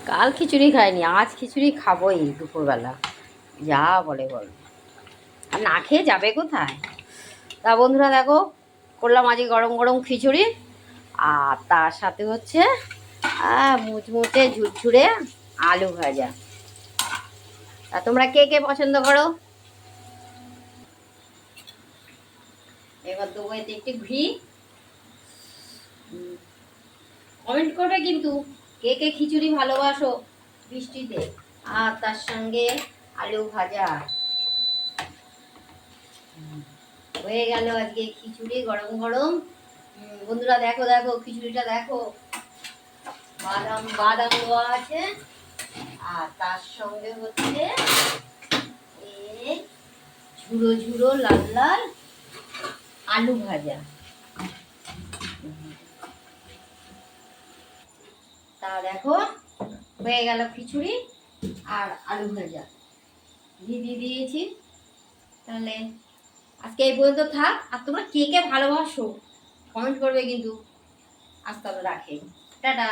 কাল খিচুড়ি খাইনি, আজ খিচুড়ি খাবোই দুপুরবেলা। যা বলে বল, আর না খেয়ে যাবে কোথায়? তা বন্ধুরা দেখো, করলাম আজকে গরম গরম খিচুড়ি, আর তার সাথে হচ্ছে মুচমুচে ঝুরঝুরে আলু ভাজা। তা তোমরা কে কে পছন্দ করো? এবার দেবো এতে একটু ঘি। কমেন্ট করবে কিন্তু কে কে খিচুড়ি ভালোবাসো বৃষ্টিতে, আর তার সঙ্গে আলু ভাজা। হয়ে গেল আজকে খিচুড়ি গরম গরম। বন্ধুরা দেখো দেখো খিচুড়িটা দেখো, বাদাম বাদাম দেওয়া আছে, আর তার সঙ্গে হচ্ছে এই ঝুড়ো ঝুড়ো লাল লাল আলু ভাজা। তা দেখো হয়ে গেল খিচুড়ি আর আলু ভাজা, ঘি দিয়ে দিয়েছি। তাহলে আজকে এই পর্যন্ত থাক, আর তোমরা কে কে ভালোবাসো কমেন্ট করবে কিন্তু। আজ তবে রাখি, টাটা।